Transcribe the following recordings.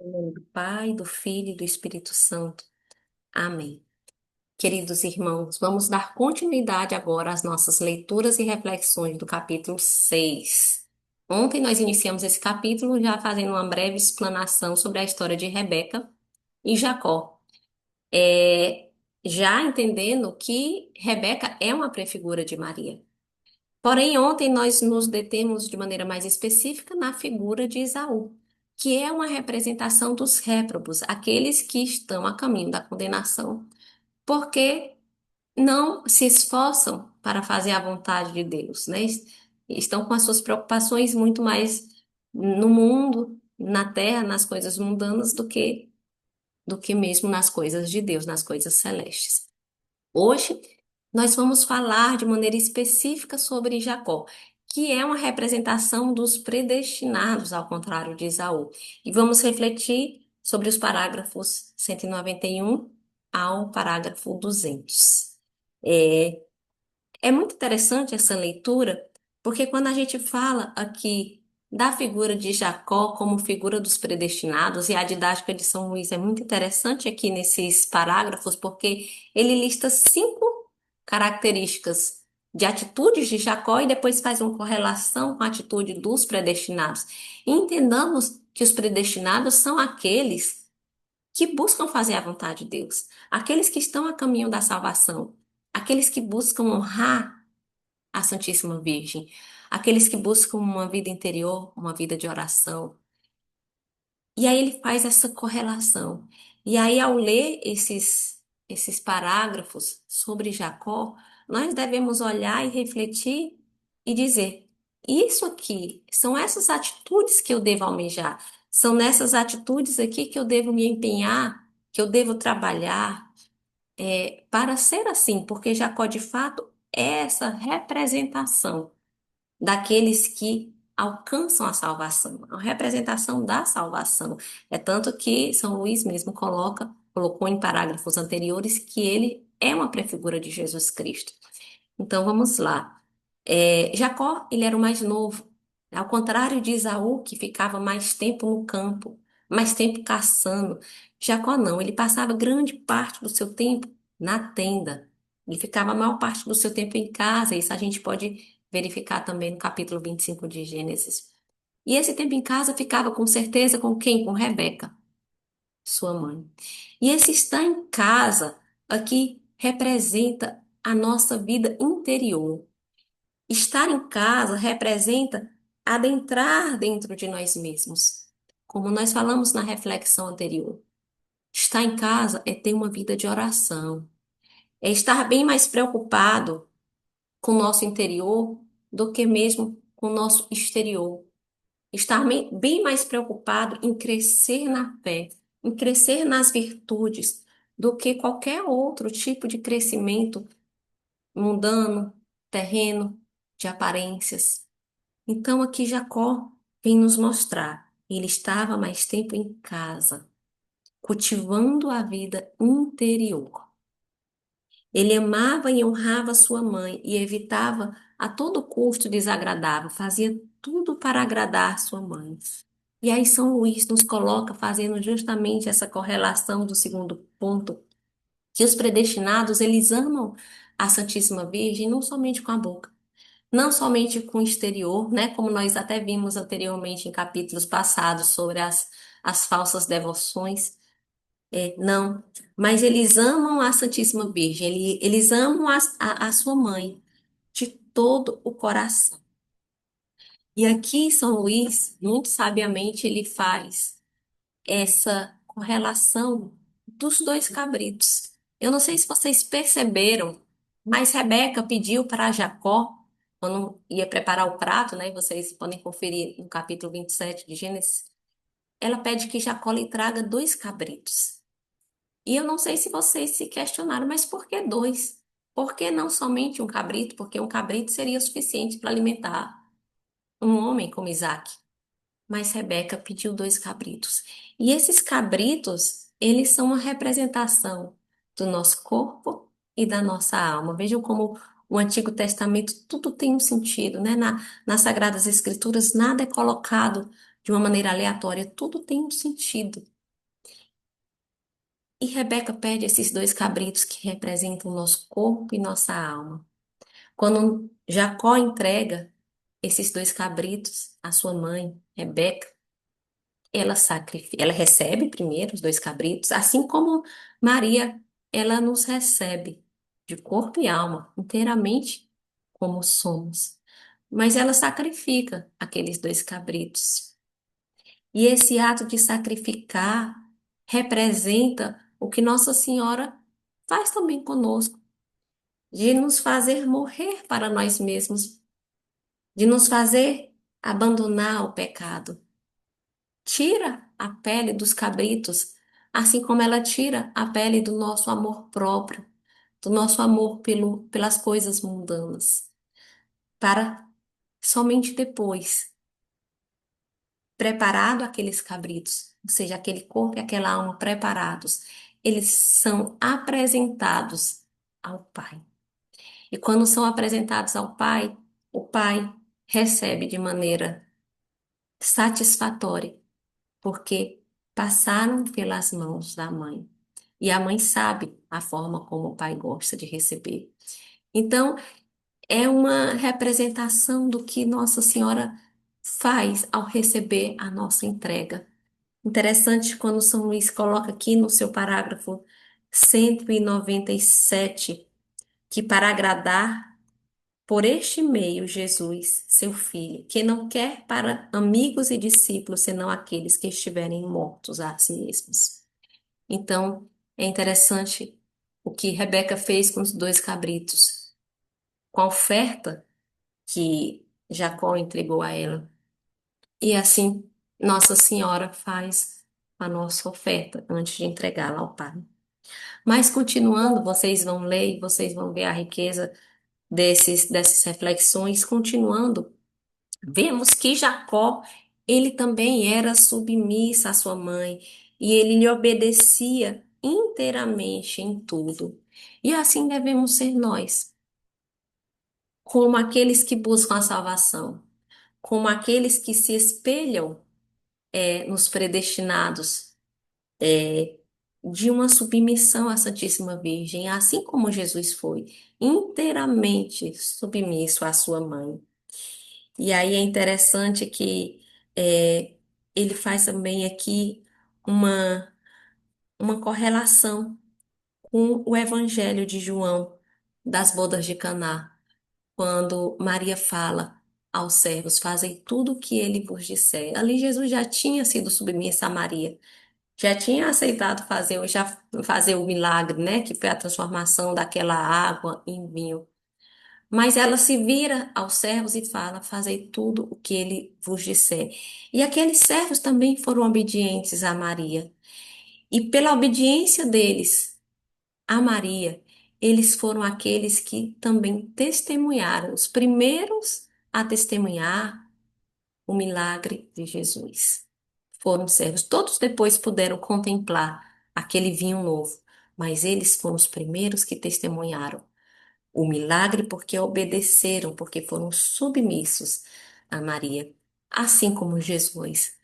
Em nome do Pai, do Filho e do Espírito Santo. Amém. Queridos irmãos, vamos dar continuidade agora às nossas leituras e reflexões do capítulo 6. Ontem nós iniciamos esse capítulo já fazendo uma breve explanação sobre a história de Rebeca e Jacó. Já entendendo que Rebeca é uma prefigura de Maria. Porém, ontem nós nos detemos de maneira mais específica na figura de Esaú, que é uma representação dos réprobos, aqueles que estão a caminho da condenação, porque não se esforçam para fazer a vontade de Deus, né? Estão com as suas preocupações muito mais no mundo, na terra, nas coisas mundanas, do que mesmo nas coisas de Deus, nas coisas celestes. Hoje, nós vamos falar de maneira específica sobre Jacó, que é uma representação dos predestinados, ao contrário de Esaú. E vamos refletir sobre os parágrafos 191 ao parágrafo 200. É, é muito interessante essa leitura, porque quando a gente fala aqui da figura de Jacó como figura dos predestinados, e a didática de São Luís é muito interessante aqui nesses parágrafos, porque ele lista 5 características de atitudes de Jacó e depois faz uma correlação com a atitude dos predestinados. E entendamos que os predestinados são aqueles que buscam fazer a vontade de Deus, aqueles que estão a caminho da salvação, aqueles que buscam honrar a Santíssima Virgem, aqueles que buscam uma vida interior, uma vida de oração. E aí ele faz essa correlação. E aí, ao ler esses parágrafos sobre Jacó, nós devemos olhar e refletir e dizer: isso aqui, são essas atitudes que eu devo almejar, são nessas atitudes aqui que eu devo me empenhar, que eu devo trabalhar, para ser assim, porque Jacó, de fato, é essa representação daqueles que alcançam a salvação, a representação da salvação. É tanto que São Luís mesmo colocou em parágrafos anteriores que ele é uma prefigura de Jesus Cristo. Então vamos lá. Jacó, ele era o mais novo, ao contrário de Esaú, que ficava mais tempo no campo, mais tempo caçando. Jacó não, ele passava grande parte do seu tempo na tenda. Ele ficava a maior parte do seu tempo em casa, isso a gente pode verificar também no capítulo 25 de Gênesis. E esse tempo em casa ficava com certeza com quem? Com Rebeca, sua mãe. E esse estar em casa aqui representa a nossa vida interior. Estar em casa representa adentrar dentro de nós mesmos. Como nós falamos na reflexão anterior, estar em casa é ter uma vida de oração, é estar bem mais preocupado com o nosso interior do que mesmo com o nosso exterior. Estar bem mais preocupado em crescer na fé, em crescer nas virtudes, do que qualquer outro tipo de crescimento mundano, terreno, de aparências. Então aqui Jacó vem nos mostrar, ele estava mais tempo em casa, cultivando a vida interior. Ele amava e honrava sua mãe e evitava a todo custo desagradável, fazia tudo para agradar sua mãe. E aí São Luís nos coloca fazendo justamente essa correlação do segundo ponto, que os predestinados, eles amam a Santíssima Virgem não somente com a boca, não somente com o exterior, né, como nós até vimos anteriormente em capítulos passados sobre as falsas devoções, não, mas eles amam a Santíssima Virgem, eles amam a sua mãe de todo o coração. E aqui São Luís, muito sabiamente, ele faz essa correlação dos dois cabritos. Eu não sei se vocês perceberam, mas Rebeca pediu para Jacó, quando ia preparar o prato, né? Vocês podem conferir no capítulo 27 de Gênesis. Ela pede que Jacó lhe traga 2 cabritos. E eu não sei se vocês se questionaram, mas por que 2? Por que não somente um cabrito? Porque um cabrito seria suficiente para alimentar um homem como Isaac. Mas Rebeca pediu 2 cabritos. E esses cabritos, eles são uma representação do nosso corpo e da nossa alma. Vejam como o Antigo Testamento tudo tem um sentido, né? Nas Sagradas Escrituras, nada é colocado de uma maneira aleatória, tudo tem um sentido. E Rebeca pede esses dois cabritos que representam o nosso corpo e nossa alma. Quando Jacó entrega esses dois cabritos à sua mãe, Rebeca, ela recebe primeiro os dois cabritos, assim como Maria, ela nos recebe de corpo e alma, inteiramente como somos. Mas ela sacrifica aqueles dois cabritos. E esse ato de sacrificar representa o que Nossa Senhora faz também conosco, de nos fazer morrer para nós mesmos, de nos fazer abandonar o pecado. Tira a pele dos cabritos, assim como ela tira a pele do nosso amor próprio, do nosso amor pelas coisas mundanas, para somente depois, preparado aqueles cabritos, ou seja, aquele corpo e aquela alma preparados, eles são apresentados ao Pai. E quando são apresentados ao Pai, o Pai recebe de maneira satisfatória porque passaram pelas mãos da mãe. E a mãe sabe a forma como o pai gosta de receber. Então, é uma representação do que Nossa Senhora faz ao receber a nossa entrega. Interessante quando São Luís coloca aqui no seu parágrafo 197 que para agradar por este meio, Jesus, seu Filho, que não quer para amigos e discípulos senão aqueles que estiverem mortos a si mesmos. Então, é interessante o que Rebeca fez com os dois cabritos, com a oferta que Jacó entregou a ela. E assim, Nossa Senhora faz a nossa oferta antes de entregá-la ao Pai. Mas continuando, vocês vão ler e vocês vão ver a riqueza dessas reflexões, continuando. Vemos que Jacó, ele também era submisso à sua mãe e ele lhe obedecia inteiramente em tudo. E assim devemos ser nós, como aqueles que buscam a salvação, como aqueles que se espelham nos predestinados de uma submissão à Santíssima Virgem, assim como Jesus foi inteiramente submisso à sua mãe. E aí é interessante que é, ele faz também aqui uma, uma correlação com o Evangelho de João, das bodas de Caná, quando Maria fala aos servos, fazem tudo o que ele vos disser. Ali Jesus já tinha sido submisso a Maria, já tinha aceitado fazer o milagre, né, que foi a transformação daquela água em vinho. Mas ela se vira aos servos e fala: Fazei tudo o que ele vos disser. E aqueles servos também foram obedientes a Maria. E pela obediência deles a Maria, eles foram aqueles que também testemunharam, os primeiros a testemunhar o milagre de Jesus. Foram servos. Todos depois puderam contemplar aquele vinho novo, mas eles foram os primeiros que testemunharam o milagre porque obedeceram, porque foram submissos a Maria, assim como Jesus,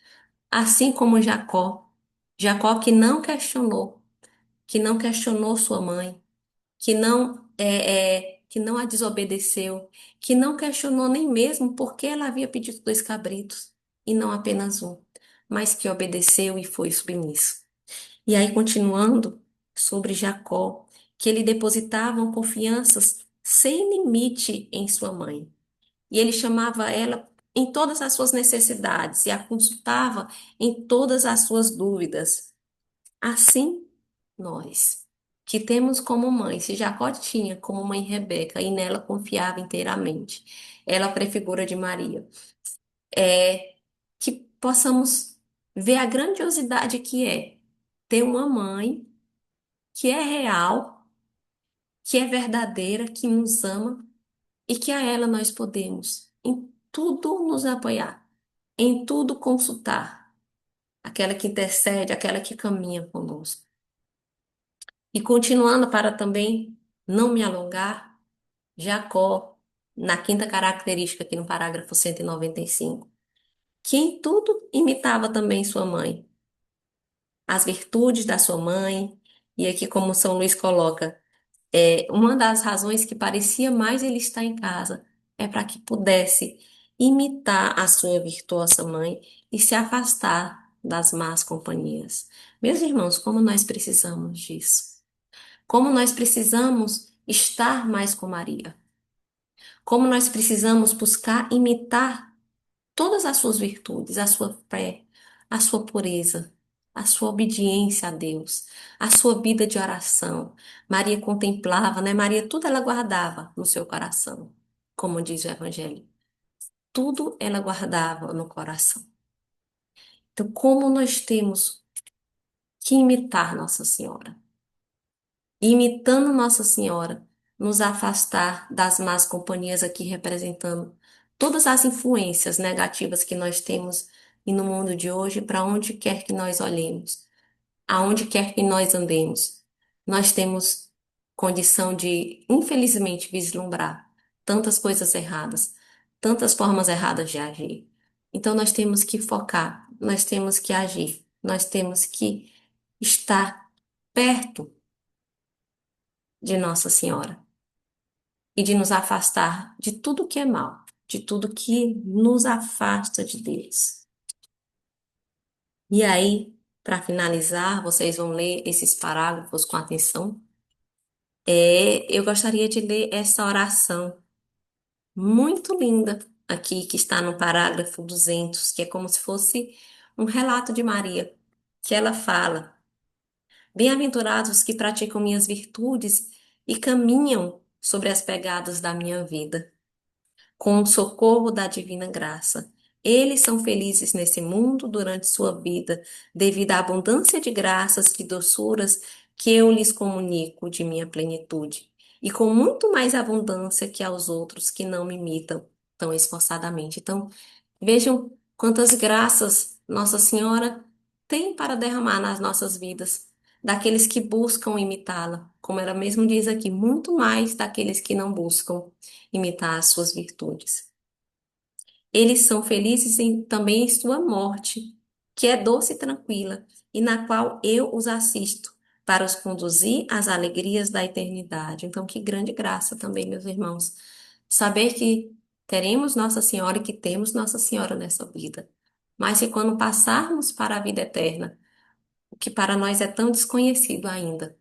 assim como Jacó. Jacó que não questionou sua mãe, que não a desobedeceu, que não questionou nem mesmo porque ela havia pedido dois cabritos e não apenas um, mas que obedeceu e foi submisso. E aí, continuando sobre Jacó, que ele depositava confianças sem limite em sua mãe. E ele chamava ela em todas as suas necessidades e a consultava em todas as suas dúvidas. Assim, nós, que temos como mãe, se Jacó tinha como mãe Rebeca e nela confiava inteiramente, ela prefigura de Maria, é que possamos ver a grandiosidade que é ter uma mãe que é real, que é verdadeira, que nos ama e que a ela nós podemos em tudo nos apoiar, em tudo consultar, aquela que intercede, aquela que caminha conosco. E continuando para também não me alongar, Jacó, na quinta característica aqui no parágrafo 195, que em tudo imitava também sua mãe, as virtudes da sua mãe E aqui, como São Luís coloca, uma das razões que parecia mais ele estar em casa é para que pudesse imitar a sua virtuosa mãe e se afastar das más companhias. Meus irmãos, como nós precisamos disso? Como nós precisamos estar mais com Maria? Como nós precisamos buscar imitar todas as suas virtudes, a sua fé, a sua pureza, a sua obediência a Deus, a sua vida de oração. Maria contemplava, né? Maria, tudo ela guardava no seu coração, como diz o Evangelho. Tudo ela guardava no coração. Então, como nós temos que imitar Nossa Senhora? Imitando Nossa Senhora, nos afastar das más companhias aqui representando todas as influências negativas que nós temos e no mundo de hoje, para onde quer que nós olhemos, aonde quer que nós andemos, nós temos condição de, infelizmente, vislumbrar tantas coisas erradas, tantas formas erradas de agir. Então, nós temos que focar, nós temos que agir, nós temos que estar perto de Nossa Senhora e de nos afastar de tudo que é mal, de tudo que nos afasta de Deus. E aí, para finalizar, vocês vão ler esses parágrafos com atenção. Eu gostaria de ler essa oração muito linda aqui, que está no parágrafo 200, que é como se fosse um relato de Maria, que ela fala: Bem-aventurados os que praticam minhas virtudes e caminham sobre as pegadas da minha vida, com o socorro da divina graça. Eles são felizes nesse mundo durante sua vida, devido à abundância de graças e doçuras que eu lhes comunico de minha plenitude, e com muito mais abundância que aos outros que não me imitam tão esforçadamente. Então, vejam quantas graças Nossa Senhora tem para derramar nas nossas vidas, daqueles que buscam imitá-la, como ela mesmo diz aqui, muito mais daqueles que não buscam imitar as suas virtudes. Eles são felizes também em sua morte, que é doce e tranquila, e na qual eu os assisto, para os conduzir às alegrias da eternidade. Então, que grande graça também, meus irmãos, saber que teremos Nossa Senhora e que temos Nossa Senhora nessa vida, mas que quando passarmos para a vida eterna, o que para nós é tão desconhecido ainda,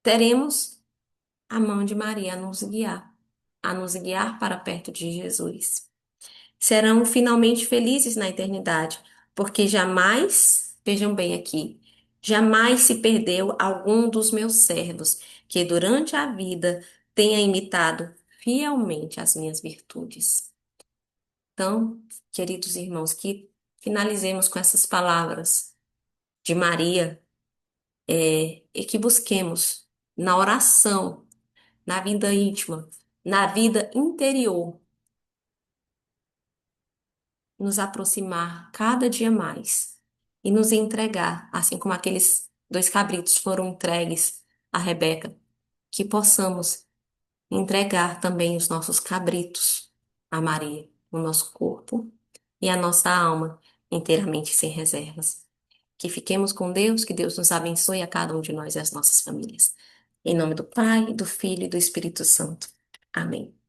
teremos a mão de Maria a nos guiar para perto de Jesus. Serão finalmente felizes na eternidade, porque jamais, vejam bem aqui, jamais se perdeu algum dos meus servos que durante a vida tenha imitado fielmente as minhas virtudes. Então, queridos irmãos, que finalizemos com essas palavras de Maria, e que busquemos na oração, na vida íntima, na vida interior, nos aproximar cada dia mais e nos entregar, assim como aqueles dois cabritos foram entregues a Rebeca, que possamos entregar também os nossos cabritos a Maria, o nosso corpo e a nossa alma inteiramente sem reservas. Que fiquemos com Deus, que Deus nos abençoe a cada um de nós e as nossas famílias. Em nome do Pai, do Filho e do Espírito Santo. Amém.